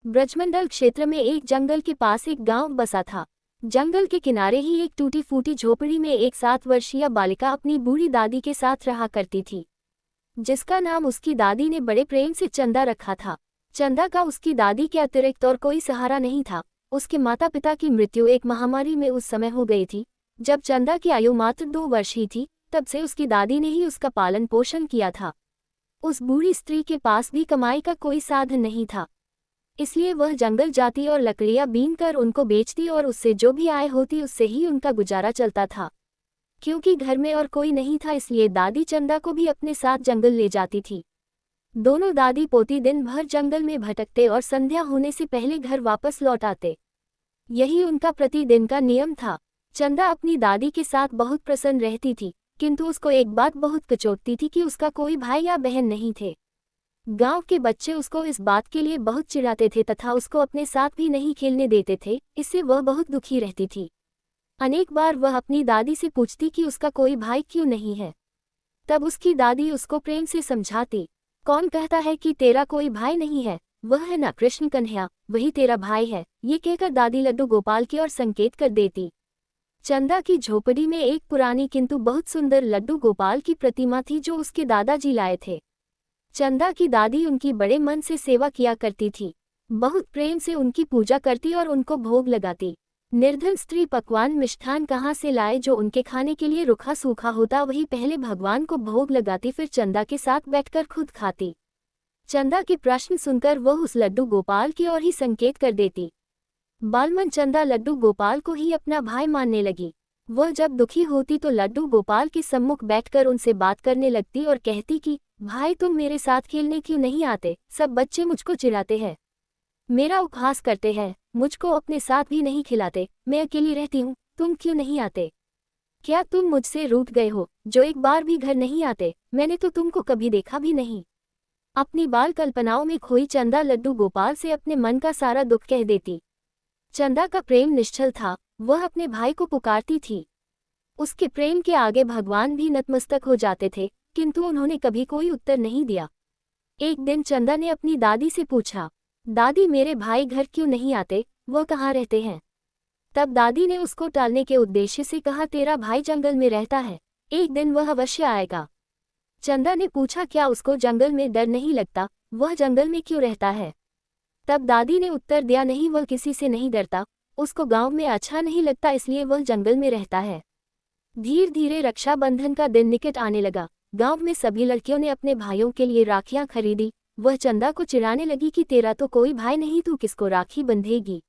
ब्रजमंडल क्षेत्र में एक जंगल के पास एक गांव बसा था। जंगल के किनारे ही एक टूटी फूटी झोपड़ी में एक 7 वर्षीय बालिका अपनी बूढ़ी दादी के साथ रहा करती थी, जिसका नाम उसकी दादी ने बड़े प्रेम से चंदा रखा था। चंदा का उसकी दादी के अतिरिक्त और कोई सहारा नहीं था। उसके माता पिता की मृत्यु एक महामारी में उस समय हो गई थी जब चंदा की आयु मात्र 2 वर्ष ही थी। तब से उसकी दादी ने ही उसका पालन पोषण किया था। उस बूढ़ी स्त्री के पास भी कमाई का कोई साधन नहीं था, इसलिए वह जंगल जाती और लकड़ियां बीन कर उनको बेचती और उससे जो भी आय होती उससे ही उनका गुजारा चलता था। क्योंकि घर में और कोई नहीं था, इसलिए दादी चंदा को भी अपने साथ जंगल ले जाती थी। दोनों दादी पोती दिन भर जंगल में भटकते और संध्या होने से पहले घर वापस लौट आते। यही उनका प्रतिदिन का नियम था। चंदा अपनी दादी के साथ बहुत प्रसन्न रहती थी, किंतु उसको एक बात बहुत कचोटती थी कि उसका कोई भाई या बहन नहीं थे। गांव के बच्चे उसको इस बात के लिए बहुत चिढ़ाते थे तथा उसको अपने साथ भी नहीं खेलने देते थे। इससे वह बहुत दुखी रहती थी। अनेक बार वह अपनी दादी से पूछती कि उसका कोई भाई क्यों नहीं है। तब उसकी दादी उसको प्रेम से समझाती, कौन कहता है कि तेरा कोई भाई नहीं है, वह है ना कृष्ण कन्हैया, वही तेरा भाई है। ये कहकर दादी लड्डू गोपाल की ओर संकेत कर देती। चंदा की झोपड़ी में एक पुरानी किंतु बहुत सुंदर लड्डू गोपाल की प्रतिमा थी जो उसके दादाजी लाए थे। चंदा की दादी उनकी बड़े मन से सेवा किया करती थी, बहुत प्रेम से उनकी पूजा करती और उनको भोग लगाती। निर्धन स्त्री पकवान मिष्ठान कहाँ से लाए जो उनके खाने के लिए रूखा सूखा होता, वही पहले भगवान को भोग लगाती, फिर चंदा के साथ बैठकर खुद खाती। चंदा के प्रश्न सुनकर वह उस लड्डू गोपाल की ओर ही संकेत कर देती। बालमन चंदा लड्डू गोपाल को ही अपना भाई मानने लगी। वह जब दुखी होती तो लड्डू गोपाल के सम्मुख बैठकर उनसे बात करने लगती और कहती कि भाई तुम मेरे साथ खेलने क्यों नहीं आते, सब बच्चे मुझको चिढ़ाते हैं, मेरा उपहास करते हैं, मुझको अपने साथ भी नहीं खिलाते, मैं अकेली रहती हूँ, तुम क्यों नहीं आते? क्या तुम मुझसे रूठ गए हो जो एक बार भी घर नहीं आते? मैंने तो तुमको कभी देखा भी नहीं। अपनी बाल कल्पनाओं में खोई चंदा लड्डू गोपाल से अपने मन का सारा दुख कह देती। चंदा का प्रेम निश्चल था, वह अपने भाई को पुकारती थी। उसके प्रेम के आगे भगवान भी नतमस्तक हो जाते थे, किंतु उन्होंने कभी कोई उत्तर नहीं दिया। एक दिन चंदा ने अपनी दादी से पूछा, दादी मेरे भाई घर क्यों नहीं आते, वह कहाँ रहते हैं? तब दादी ने उसको टालने के उद्देश्य से कहा, तेरा भाई जंगल में रहता है, एक दिन वह अवश्य आएगा। चंदा ने पूछा, क्या उसको जंगल में डर नहीं लगता, वह जंगल में क्यों रहता है? तब दादी ने उत्तर दिया, नहीं, वह किसी से नहीं डरता, उसको गांव में अच्छा नहीं लगता, इसलिए वह जंगल में रहता है। धीरे धीरे रक्षाबंधन का दिन निकट आने लगा। गांव में सभी लड़कियों ने अपने भाइयों के लिए राखियां खरीदी। वह चंदा को चिढ़ाने लगी कि तेरा तो कोई भाई नहीं, तू किसको राखी बंधेगी?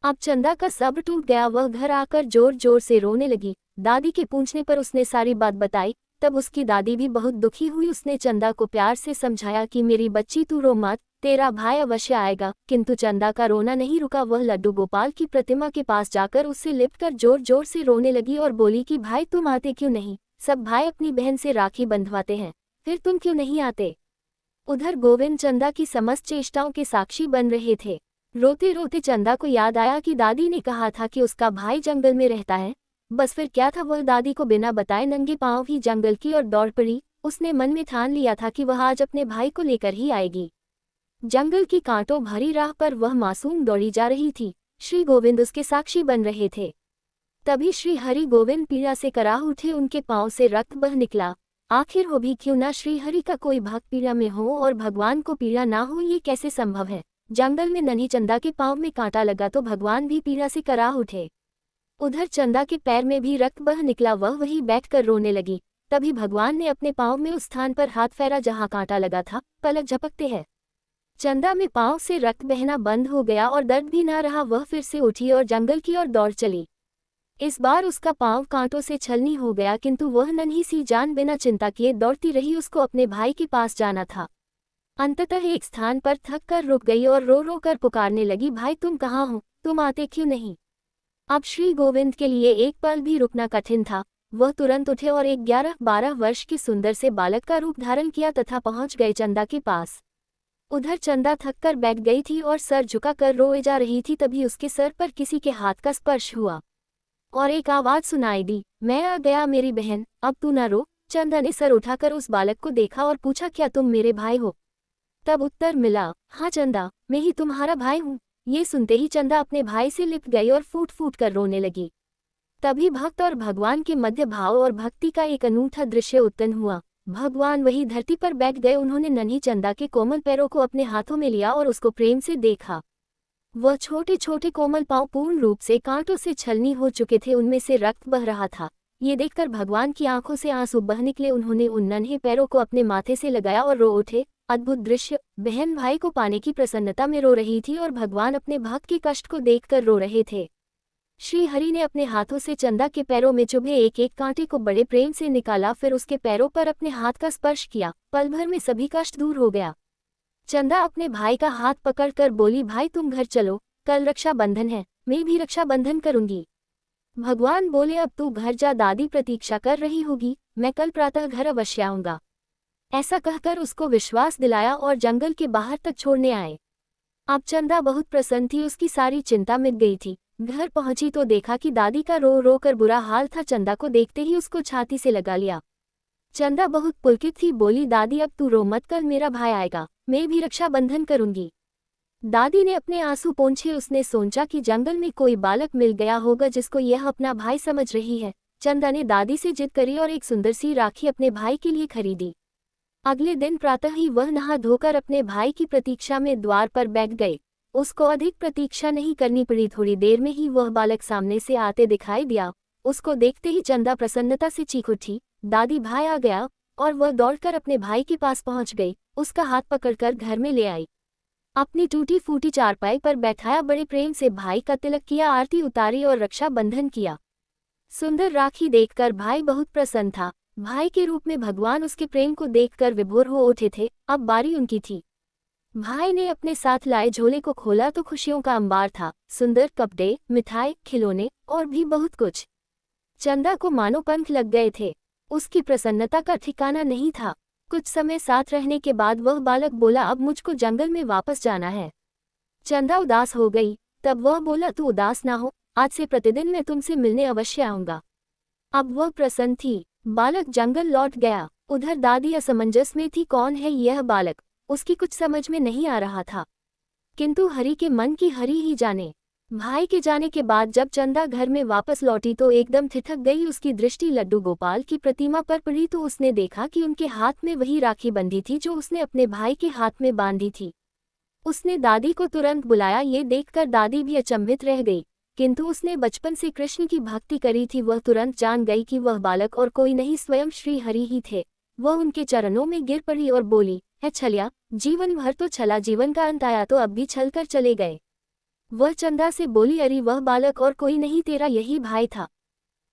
अब चंदा का सब्र टूट गया, वह घर आकर जोर जोर से रोने लगी। दादी के पूछने पर उसने सारी बात बताई। तब उसकी दादी भी बहुत दुखी हुई। उसने चंदा को प्यार से समझाया कि मेरी बच्ची तू रो मत, तेरा भाई अवश्य आएगा। किंतु चंदा का रोना नहीं रुका। वह लड्डू गोपाल की प्रतिमा के पास जाकर उससे लिपटकर जोर जोर से रोने लगी और बोली कि भाई तुम आते क्यों नहीं? सब भाई अपनी बहन से राखी बंधवाते हैं, फिर तुम क्यों नहीं आते? उधर गोविंद चंदा की समस्त चेष्टाओं के साक्षी बन रहे थे। रोते रोते चंदा को याद आया कि दादी ने कहा था कि उसका भाई जंगल में रहता है। बस फिर क्या था, वह दादी को बिना बताए नंगे पांव ही जंगल की ओर दौड़ पड़ी। उसने मन में ठान लिया था कि वह आज अपने भाई को लेकर ही आएगी। जंगल की कांटों भरी राह पर वह मासूम दौड़ी जा रही थी। श्री गोविंद उसके साक्षी बन रहे थे। तभी श्री हरि गोविंद पीड़ा से कराह उठे, उनके पांव से रक्त बह निकला। आखिर हो भी क्यों ना श्री हरि का कोई भक्त पीड़ा में हो और भगवान को पीड़ा ना हो, ये कैसे संभव है? जंगल में नन्ही चंदा के पांव में कांटा लगा तो भगवान भी पीड़ा से कराह उठे। उधर चंदा के पैर में भी रक्त बह निकला, वह वहीं बैठकर रोने लगी। तभी भगवान ने अपने पांव में उस स्थान पर हाथ फेरा जहां कांटा लगा था। पलक झपकते हैं चंदा में पांव से रक्त बहना बंद हो गया और दर्द भी ना रहा। वह फिर से उठी और जंगल की ओर दौड़ चली। इस बार उसका पांव कांटों से छलनी हो गया, किंतु वह नन्ही सी जान बिना चिंता किए दौड़ती रही। उसको अपने भाई के पास जाना था। अंततः एक स्थान पर थक कर रुक गई और रो रो कर पुकारने लगी, भाई तुम कहाँ हो, तुम आते क्यों नहीं? अब श्री गोविंद के लिए एक पल भी रुकना कठिन था। वह तुरंत उठे और एक 11-12 वर्ष के सुंदर से बालक का रूप धारण किया तथा पहुंच गए चंदा के पास। उधर चंदा थक कर बैठ गई थी और सर झुकाकर रोए जा रही थी। तभी उसके सर पर किसी के हाथ का स्पर्श हुआ और एक आवाज सुनाई दी, मैं आ गया मेरी बहन, अब तू न रो। चंदा ने सर उठाकर उस बालक को देखा और पूछा, क्या तुम मेरे भाई हो? तब उत्तर मिला, हाँ चंदा, मैं ही तुम्हारा भाई हूँ। ये सुनते ही चंदा अपने भाई से लिपट गई और फूट फूट कर रोने लगी। तभी भक्त और भगवान के मध्य भाव और भक्ति का एक अनूठा दृश्य उत्पन्न हुआ। भगवान वही धरती पर बैठ गए। उन्होंने नन्ही चंदा के कोमल पैरों को अपने हाथों में लिया और उसको प्रेम से देखा। वह छोटे छोटे कोमल पांव पूर्ण रूप से कांटों से छलनी हो चुके थे, उनमें से रक्त बह रहा था। ये देखकर भगवान की आंखों से आंसू बह निकले। उन्होंने उन नन्हे पैरों को अपने माथे से लगाया और रो उठे। अद्भुत दृश्य। बहन भाई को पाने की प्रसन्नता में रो रही थी और भगवान अपने भक्त के कष्ट को देखकर रो रहे थे। श्री हरि ने अपने हाथों से चंदा के पैरों में चुभे एक एक कांटे को बड़े प्रेम से निकाला, फिर उसके पैरों पर अपने हाथ का स्पर्श किया। पल भर में सभी कष्ट दूर हो गया। चंदा अपने भाई का हाथ पकड़कर बोली, भाई तुम घर चलो, कल रक्षा बंधन है, मैं भी रक्षा बंधन करूंगी। भगवान बोले, अब तू घर जा, दादी प्रतीक्षा कर रही होगी, मैं कल प्रातः घर अवश्य आऊंगा। ऐसा कहकर उसको विश्वास दिलाया और जंगल के बाहर तक छोड़ने आए। अब चंदा बहुत प्रसन्न थी, उसकी सारी चिंता मिट गई थी। घर पहुंची तो देखा कि दादी का रो रो कर बुरा हाल था। चंदा को देखते ही उसको छाती से लगा लिया। चंदा बहुत पुलकित थी, बोली, दादी अब तू रो मत, कल मेरा भाई आएगा, मैं भी रक्षा बंधन करूंगी। दादी ने अपने आंसू पोंछे। उसने सोचा कि जंगल में कोई बालक मिल गया होगा जिसको यह अपना भाई समझ रही है। चंदा ने दादी से जिद करी और एक सुंदर सी राखी अपने भाई के लिए खरीदी। अगले दिन प्रातः ही वह नहा धोकर अपने भाई की प्रतीक्षा में द्वार पर बैठ गए। उसको अधिक प्रतीक्षा नहीं करनी पड़ी, थोड़ी देर में ही वह बालक सामने से आते दिखाई दिया। उसको देखते ही चंदा प्रसन्नता से चीख उठी, दादी भाई आ गया। और वह दौड़कर अपने भाई के पास पहुंच गई, उसका हाथ पकड़कर घर में ले आई। अपनी टूटी फूटी चारपाई पर बैठाया, बड़े प्रेम से भाई का तिलक किया, आरती उतारी और रक्षा बंधन किया। सुंदर राखी देखकर भाई बहुत प्रसन्न था। भाई के रूप में भगवान उसके प्रेम को देखकर विभोर हो उठे थे। अब बारी उनकी थी। भाई ने अपने साथ लाए झोले को खोला तो खुशियों का अंबार था। सुंदर कपड़े, मिठाई, खिलौने और भी बहुत कुछ। चंदा को मानो पंख लग गए थे। उसकी प्रसन्नता का ठिकाना नहीं था। कुछ समय साथ रहने के बाद वह बालक बोला, अब मुझको जंगल में वापस जाना है। चंदा उदास हो गई। तब वह बोला, तू उदास ना हो, आज से प्रतिदिन मैं तुमसे मिलने अवश्य आऊंगा। अब वह प्रसन्न थी। बालक जंगल लौट गया। उधर दादी असमंजस में थी, कौन है यह बालक, उसकी कुछ समझ में नहीं आ रहा था। किंतु हरि के मन की हरि ही जाने। भाई के जाने के बाद जब चंदा घर में वापस लौटी तो एकदम ठिठक गई। उसकी दृष्टि लड्डू गोपाल की प्रतिमा पर पड़ी तो उसने देखा कि उनके हाथ में वही राखी बंधी थी जो उसने अपने भाई के हाथ में बांधी थी। उसने दादी को तुरंत बुलाया। ये देखकर दादी भी अचंभित रह गई, किंतु उसने बचपन से कृष्ण की भक्ति करी थी। वह तुरंत जान गई कि वह बालक और कोई नहीं, स्वयं श्री हरि ही थे। वह उनके चरणों में गिर पड़ी और बोली, है छलिया, जीवन भर तो छला, जीवन का अंत आया तो अब भी छल कर चले गए। वह चंदा से बोली, अरे वह बालक और कोई नहीं, तेरा यही भाई था।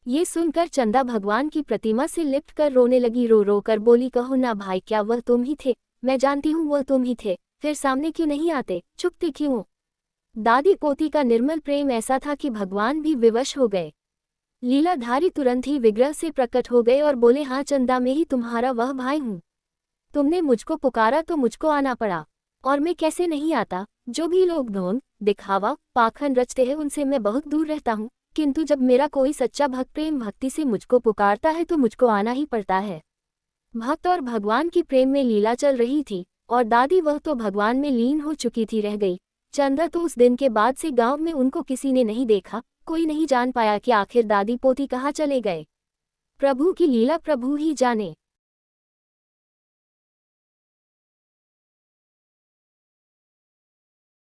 ये सुनकर चंदा भगवान की प्रतिमा से लिपट कर रोने लगी। रो रो कर बोली, कहो ना भाई, क्या वह तुम ही थे? मैं जानती हूँ वह तुम ही थे, फिर सामने क्यों नहीं आते, छुपते क्यों? दादी पोती का निर्मल प्रेम ऐसा था कि भगवान भी विवश हो गए। लीलाधारी तुरंत ही विग्रह से प्रकट हो गए और बोले, हाँ चंदा, मैं ही तुम्हारा वह भाई हूँ। तुमने मुझको पुकारा तो मुझको आना पड़ा, और मैं कैसे नहीं आता। जो भी लोग ढोंग, दिखावा, पाखंड रचते हैं उनसे मैं बहुत दूर रहता हूँ, किंतु जब मेरा कोई सच्चा भक्त प्रेम भक्ति से मुझको पुकारता है तो मुझको आना ही पड़ता है। भक्त और भगवान की प्रेम में लीला चल रही थी और दादी वह तो भगवान में लीन हो चुकी थी, रह गई। चंदा तो उस दिन के बाद से गांव में उनको किसी ने नहीं देखा। कोई नहीं जान पाया कि आखिर दादी पोती कहाँ चले गए। प्रभु की लीला प्रभु ही जाने।